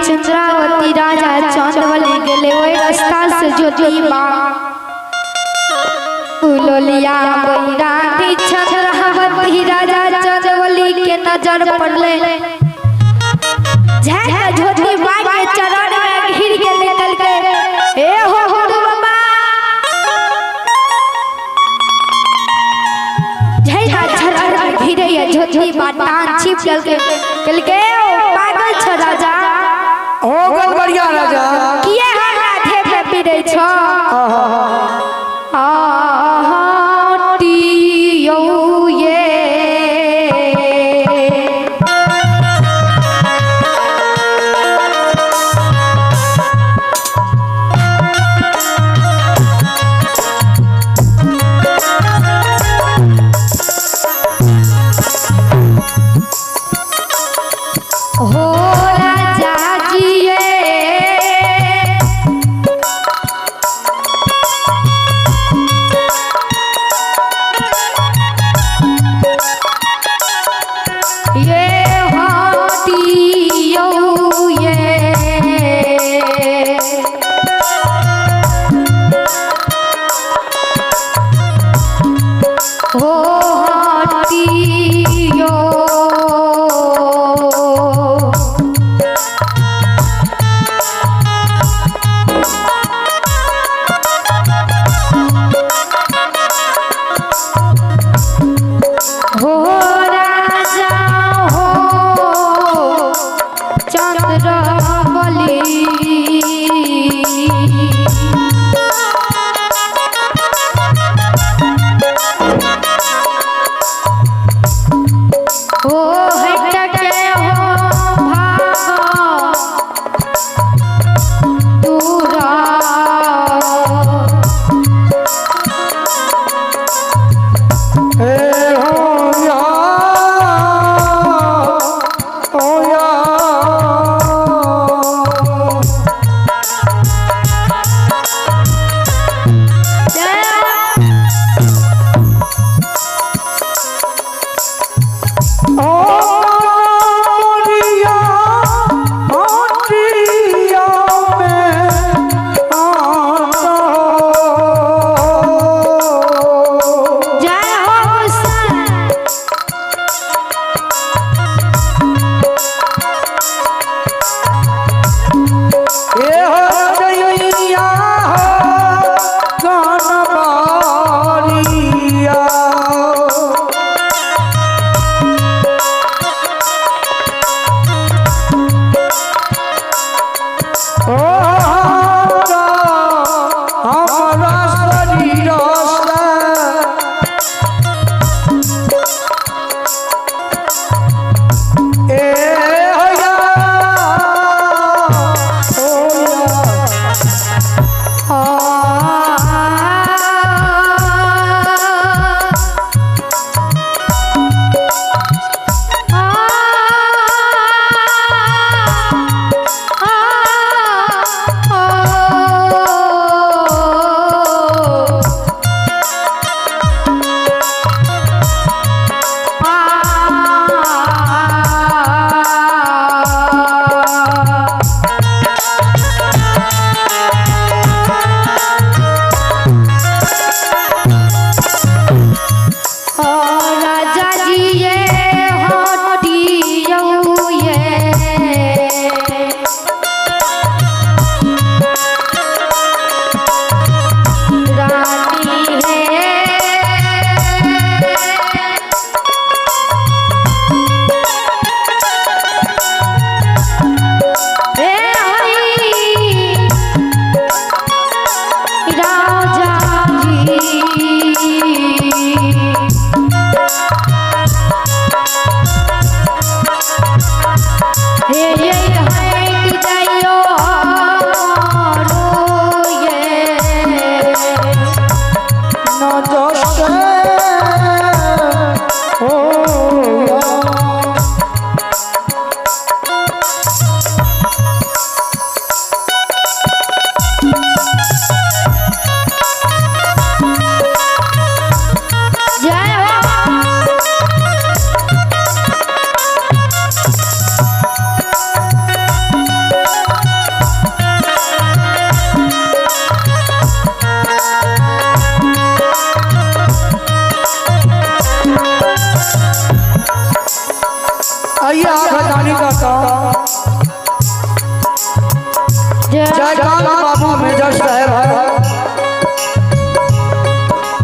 चंद्रावती राजा चंदवली गेले ओई रास्ता से ज्योति बा फूलोलिया बैरानी चंद्रावती राजा चंदवली के नजर पड़ले झट ज्योति बा के चरण में घिर के निकल के ए हो बाबा झट चरण में घिरे ज्योति बा टांग छिप के के पागल छ राजा हो गल बढ़िया राजा किए हमरा थे पीड़े छ टियो ये हो राजा जी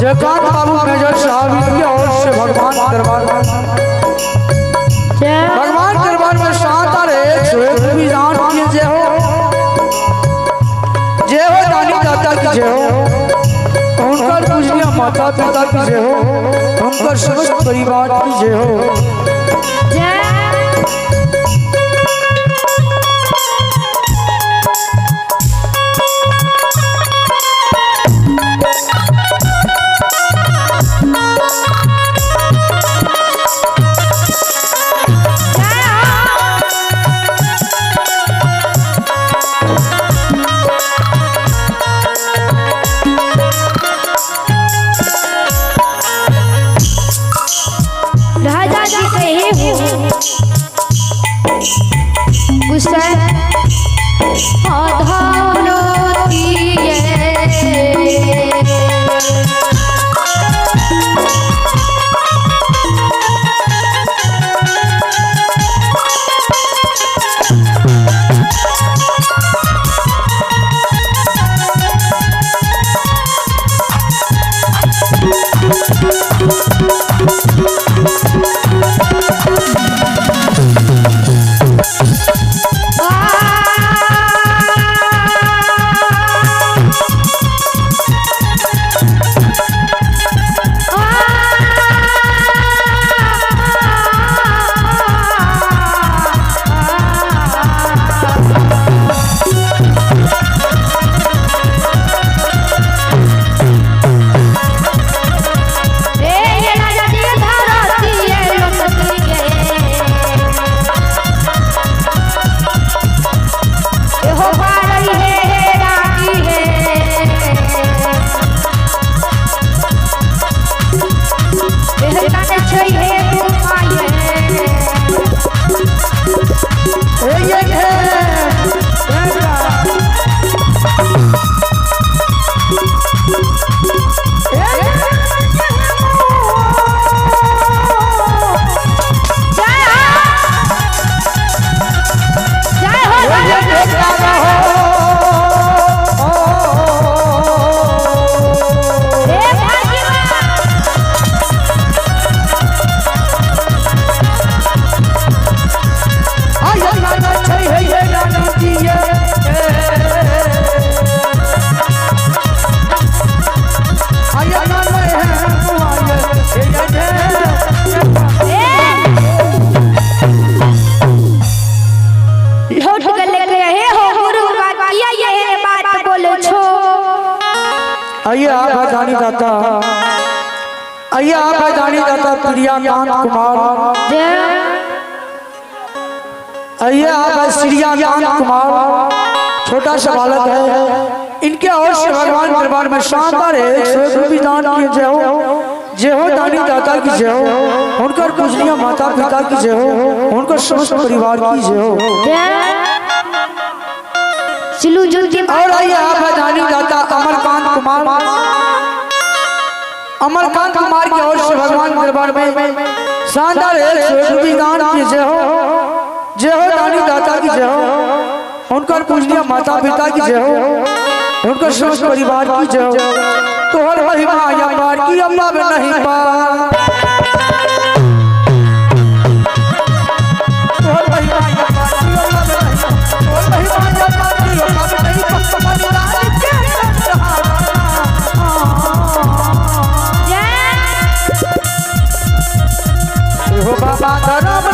जयकांत बाबू मेजर साहब इनके ओर से भगवान दरबार में शांत रहे स्वेत विधान की जय हो दानी दाता की जय हो उनकर पूजनीय माता पिता की जय हो उनकर समस्त परिवार की जय हो। आइए आप है दानी दाता, आइए आप है दानी दाता प्रियाकांत कुमार, आइए आप है श्रियाकांत कुमार, छोटा सा बालक है। इनके और से भगवान दरबार में शानदार है विधान की जय हो दानी दाता की जय हो, उनकर पूजनीय माता पिता की जय हो, उनकर समस्त परिवार की जय हो। और आइए आप है दानी दाता अमरकांत कुमार, अमरकांत कुमार की ओर से भगवान दरबार में शानदार है विधान की जय हो दानी दाता की जय हो, उनकर पूजनीय माता पिता की जय हो, उनकर समस्त परिवार की जय हो। तो हर महिमा या पार की अम्मा में नहीं पा, तो हर महिमा या पार की अम्मा में नहीं पा, तो हर महिमा या पार की अम्मा में नहीं पा। हो बाबा धर्म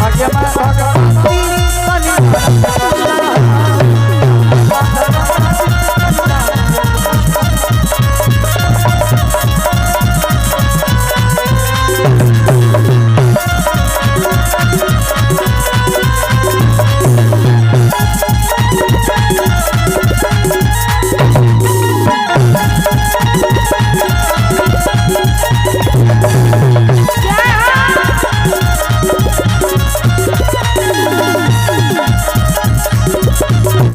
आगे मैं भगवान